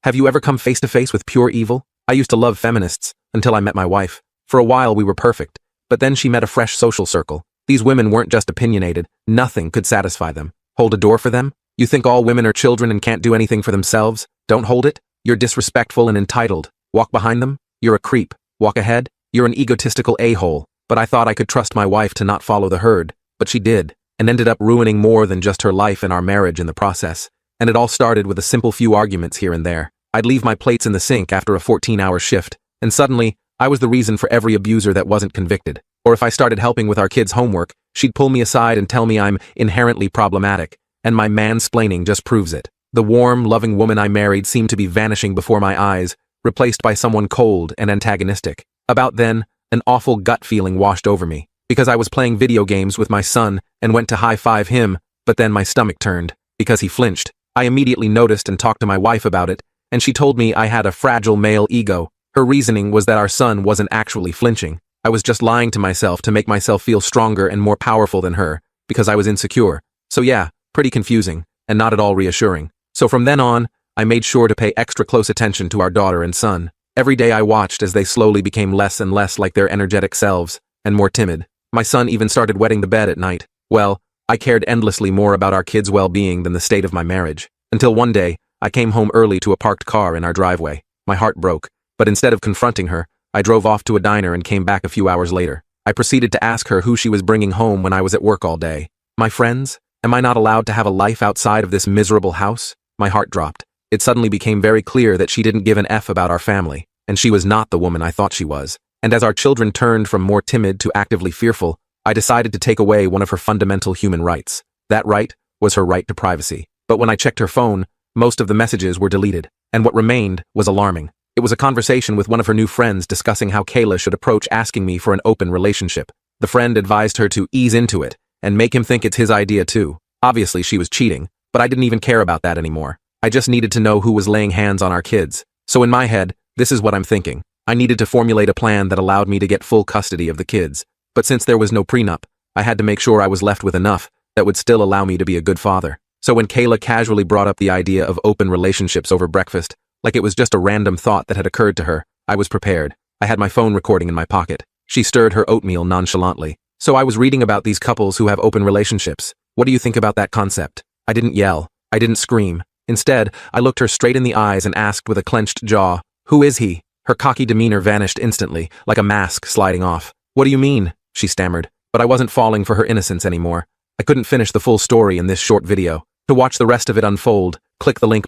Have you ever come face to face with pure evil? I used to love feminists, until I met my wife. For a while we were perfect, but then she met a fresh social circle. These women weren't just opinionated, nothing could satisfy them. Hold a door for them? You think all women are children and can't do anything for themselves? Don't hold it? You're disrespectful and entitled. Walk behind them? You're a creep. Walk ahead? You're an egotistical a-hole. But I thought I could trust my wife to not follow the herd. But she did, and ended up ruining more than just her life and our marriage in the process. And it all started with a simple few arguments here and there. I'd leave my plates in the sink after a 14-hour shift, and suddenly, I was the reason for every abuser that wasn't convicted. Or if I started helping with our kids' homework, she'd pull me aside and tell me I'm inherently problematic, and my mansplaining just proves it. The warm, loving woman I married seemed to be vanishing before my eyes, replaced by someone cold and antagonistic. About then, an awful gut feeling washed over me, because I was playing video games with my son and went to high-five him, but then my stomach turned, because he flinched. I immediately noticed and talked to my wife about it, and she told me I had a fragile male ego. Her reasoning was that our son wasn't actually flinching. I was just lying to myself to make myself feel stronger and more powerful than her, because I was insecure. So yeah, pretty confusing, and not at all reassuring. So from then on, I made sure to pay extra close attention to our daughter and son. Every day I watched as they slowly became less and less like their energetic selves, and more timid. My son even started wetting the bed at night. Well, I cared endlessly more about our kids' well-being than the state of my marriage. Until one day, I came home early to a parked car in our driveway. My heart broke, but instead of confronting her, I drove off to a diner and came back a few hours later. I proceeded to ask her who she was bringing home when I was at work all day. My friends? Am I not allowed to have a life outside of this miserable house? My heart dropped. It suddenly became very clear that she didn't give an F about our family, and she was not the woman I thought she was. And as our children turned from more timid to actively fearful, I decided to take away one of her fundamental human rights. That right was her right to privacy. But when I checked her phone, most of the messages were deleted, and what remained was alarming. It was a conversation with one of her new friends discussing how Kayla should approach asking me for an open relationship. The friend advised her to ease into it and make him think it's his idea too. Obviously she was cheating, but I didn't even care about that anymore. I just needed to know who was laying hands on our kids. So in my head, this is what I'm thinking. I needed to formulate a plan that allowed me to get full custody of the kids. But since there was no prenup, I had to make sure I was left with enough that would still allow me to be a good father. So when Kayla casually brought up the idea of open relationships over breakfast, like it was just a random thought that had occurred to her, I was prepared. I had my phone recording in my pocket. She stirred her oatmeal nonchalantly. So I was reading about these couples who have open relationships. What do you think about that concept? I didn't yell. I didn't scream. Instead, I looked her straight in the eyes and asked with a clenched jaw, "Who is he?" Her cocky demeanor vanished instantly, like a mask sliding off. "What do you mean?" she stammered. But I wasn't falling for her innocence anymore. I couldn't finish the full story in this short video. To watch the rest of it unfold, click the link